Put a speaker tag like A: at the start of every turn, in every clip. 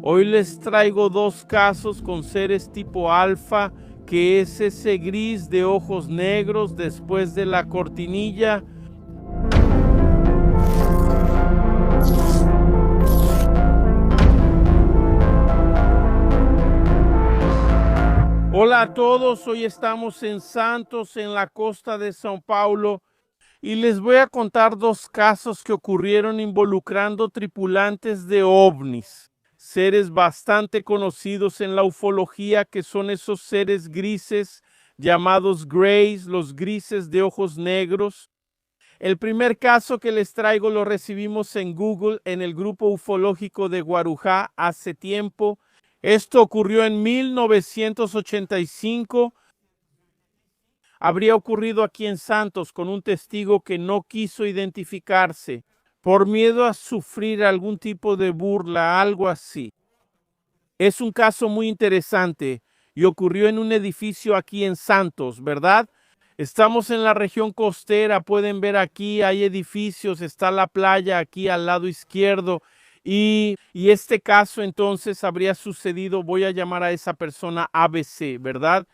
A: Hoy les traigo dos casos con seres tipo alfa, que es ese gris de ojos negros después de la cortinilla. Hola a todos, hoy estamos en Santos, en la costa de São Paulo, y les voy a contar dos casos que ocurrieron involucrando tripulantes de ovnis, seres bastante conocidos en la ufología, que son esos seres grises llamados greys, los grises de ojos negros. El primer caso que les traigo lo recibimos en Google, en el grupo ufológico de Guarujá hace tiempo. Esto ocurrió en 1985. Habría ocurrido aquí en Santos con un testigo que no quiso identificarse por miedo a sufrir algún tipo de burla, algo así. Es un caso muy interesante y ocurrió en un edificio aquí en Santos, ¿verdad? Estamos en la región costera, pueden ver aquí, hay edificios, está la playa aquí al lado izquierdo. Y este caso entonces habría sucedido, voy a llamar a esa persona ABC, ¿verdad?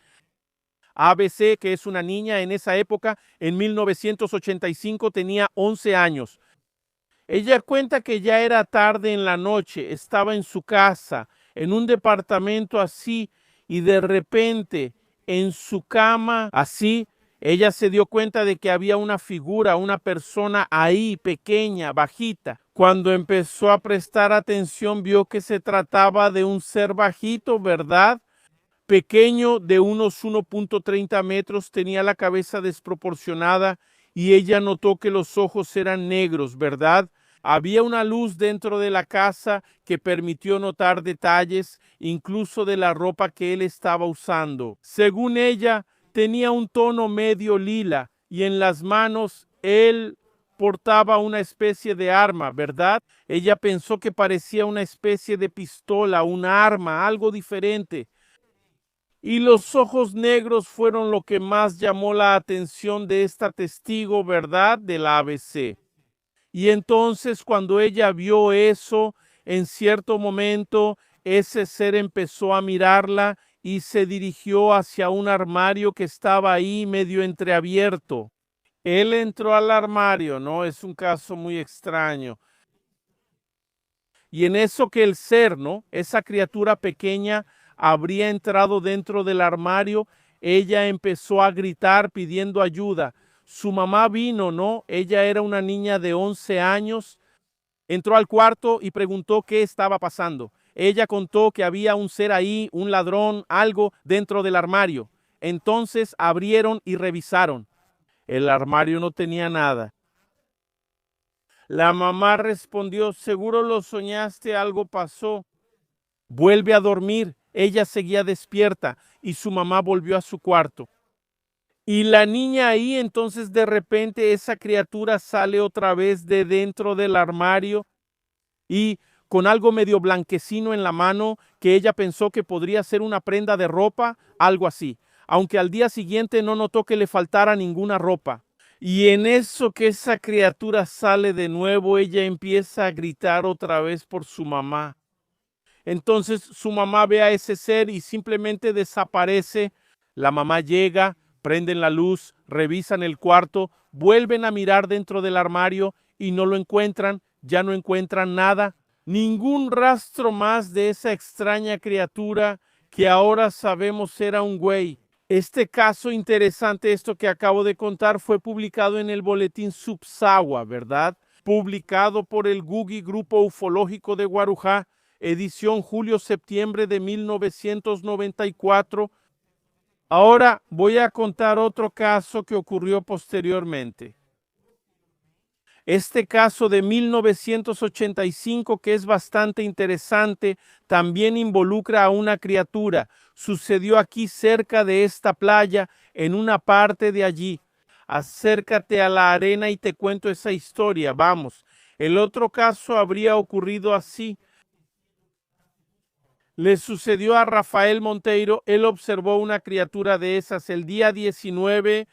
A: ABC, que es una niña en esa época, en 1985 tenía 11 años. Ella cuenta que ya era tarde en la noche, estaba en su casa, en un departamento así, y de repente en su cama así, ella se dio cuenta de que había una figura, una persona ahí, pequeña, bajita. Cuando empezó a prestar atención, vio que se trataba de un ser bajito, ¿verdad? Pequeño, de unos 1.30 metros, tenía la cabeza desproporcionada y ella notó que los ojos eran negros, ¿verdad? Había una luz dentro de la casa que permitió notar detalles, incluso de la ropa que él estaba usando. Según ella, tenía un tono medio lila y en las manos él portaba una especie de arma, ¿verdad? Ella pensó que parecía una especie de pistola, una arma, algo diferente. Y los ojos negros fueron lo que más llamó la atención de esta testigo, ¿verdad? De la ABC. Y entonces cuando ella vio eso, en cierto momento ese ser empezó a mirarla y se dirigió hacia un armario que estaba ahí medio entreabierto. Él entró al armario, ¿no? Es un caso muy extraño. Y en eso que el ser, ¿no? Esa criatura pequeña habría entrado dentro del armario, ella empezó a gritar pidiendo ayuda. Su mamá vino, ¿no? Ella era una niña de 11 años. Entró al cuarto y preguntó qué estaba pasando. Ella contó que había un ser ahí, un ladrón, algo dentro del armario. Entonces abrieron y revisaron. El armario no tenía nada. La mamá respondió: seguro lo soñaste, algo pasó. Vuelve a dormir. Ella seguía despierta y su mamá volvió a su cuarto. Y la niña ahí, entonces de repente esa criatura sale otra vez de dentro del armario y con algo medio blanquecino en la mano, que ella pensó que podría ser una prenda de ropa, algo así. Aunque al día siguiente no notó que le faltara ninguna ropa. Y en eso que esa criatura sale de nuevo, ella empieza a gritar otra vez por su mamá. Entonces su mamá ve a ese ser y simplemente desaparece. La mamá llega, prenden la luz, revisan el cuarto, vuelven a mirar dentro del armario y no lo encuentran, ya no encuentran nada, ningún rastro más de esa extraña criatura que ahora sabemos era un güey. Este caso interesante, esto que acabo de contar, fue publicado en el boletín Subsahua, ¿verdad? Publicado por el Gugi Grupo Ufológico de Guarujá, edición julio-septiembre de 1994. Ahora voy a contar otro caso que ocurrió posteriormente. Este caso de 1985, que es bastante interesante, también involucra a una criatura. Sucedió aquí cerca de esta playa, en una parte de allí. Acércate a la arena y te cuento esa historia. Vamos, el otro caso habría ocurrido así. Le sucedió a Rafael Monteiro. Él observó una criatura de esas el día 9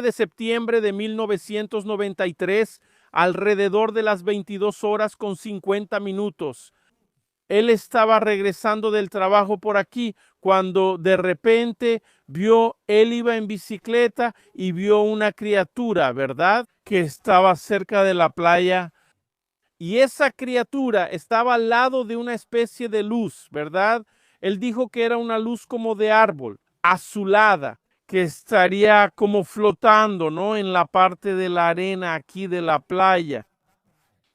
A: de septiembre de 1993, alrededor de las 22 horas con 50 minutos. Él estaba regresando del trabajo por aquí cuando de repente él iba en bicicleta y vio una criatura, ¿verdad? Que estaba cerca de la playa. Y esa criatura estaba al lado de una especie de luz, ¿verdad? Él dijo que era una luz como de árbol, azulada, que estaría como flotando, ¿no? En la parte de la arena aquí de la playa.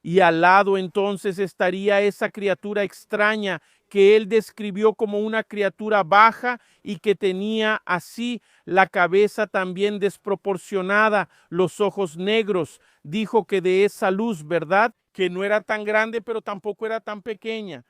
A: Y al lado entonces estaría esa criatura extraña que él describió como una criatura baja y que tenía así la cabeza también desproporcionada, los ojos negros. Dijo que de esa luz, ¿verdad? Que no era tan grande, pero tampoco era tan pequeña.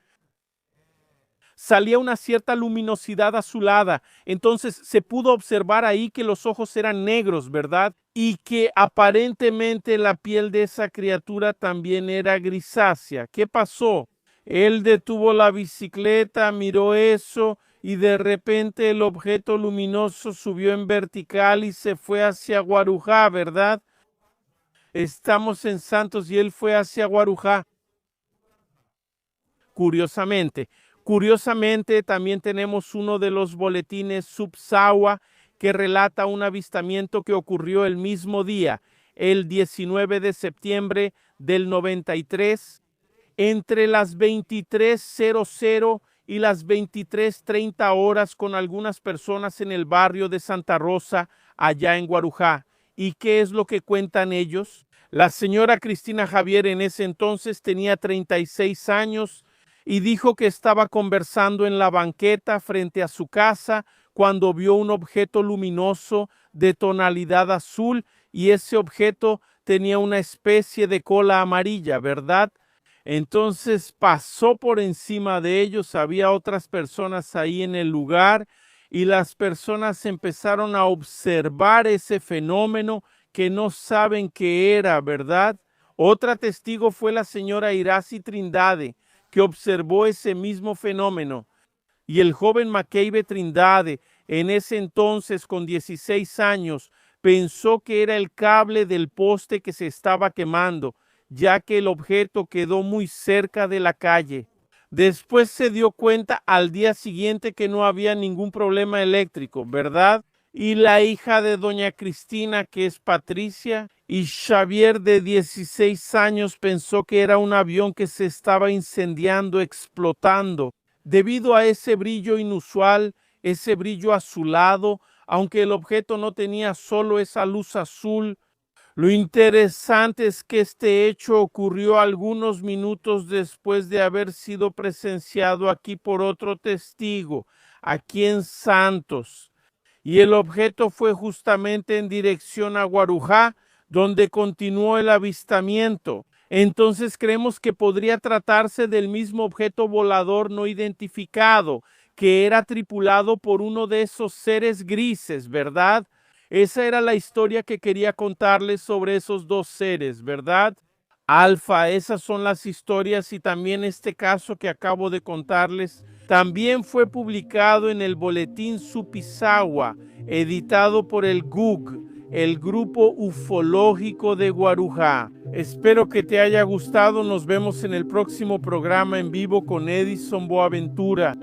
A: Salía una cierta luminosidad azulada. Entonces se pudo observar ahí que los ojos eran negros, ¿verdad? Y que aparentemente la piel de esa criatura también era grisácea. ¿Qué pasó? Él detuvo la bicicleta, miró eso y de repente el objeto luminoso subió en vertical y se fue hacia Guarujá, ¿verdad? Estamos en Santos y él fue hacia Guarujá. Curiosamente, también tenemos uno de los boletines Subsawa que relata un avistamiento que ocurrió el mismo día, el 19 de septiembre del 93, entre las 23:00 y las 23:30 horas con algunas personas en el barrio de Santa Rosa, allá en Guarujá. ¿Y qué es lo que cuentan ellos? La señora Cristina Javier en ese entonces tenía 36 años y dijo que estaba conversando en la banqueta frente a su casa cuando vio un objeto luminoso de tonalidad azul y ese objeto tenía una especie de cola amarilla, ¿verdad? Entonces pasó por encima de ellos, había otras personas ahí en el lugar y las personas empezaron a observar ese fenómeno que no saben qué era, ¿verdad? Otra testigo fue la señora Iracy Trindade, que observó ese mismo fenómeno. Y el joven Maceibe Trindade, en ese entonces con 16 años, pensó que era el cable del poste que se estaba quemando, ya que el objeto quedó muy cerca de la calle. Después se dio cuenta al día siguiente que no había ningún problema eléctrico, ¿verdad? Y la hija de doña Cristina, que es Patricia, y Xavier de 16 años pensó que era un avión que se estaba incendiando, explotando, debido a ese brillo inusual, ese brillo azulado, aunque el objeto no tenía solo esa luz azul. Lo interesante es que este hecho ocurrió algunos minutos después de haber sido presenciado aquí por otro testigo, aquí en Santos. Y el objeto fue justamente en dirección a Guarujá, donde continuó el avistamiento. Entonces creemos que podría tratarse del mismo objeto volador no identificado, que era tripulado por uno de esos seres grises, ¿verdad? Esa era la historia que quería contarles sobre esos dos seres, ¿verdad? Alfa, esas son las historias y también este caso que acabo de contarles también fue publicado en el boletín Supizawa, editado por el GUG, el Grupo Ufológico de Guarujá. Espero que te haya gustado. Nos vemos en el próximo programa en vivo con Edison Boaventura.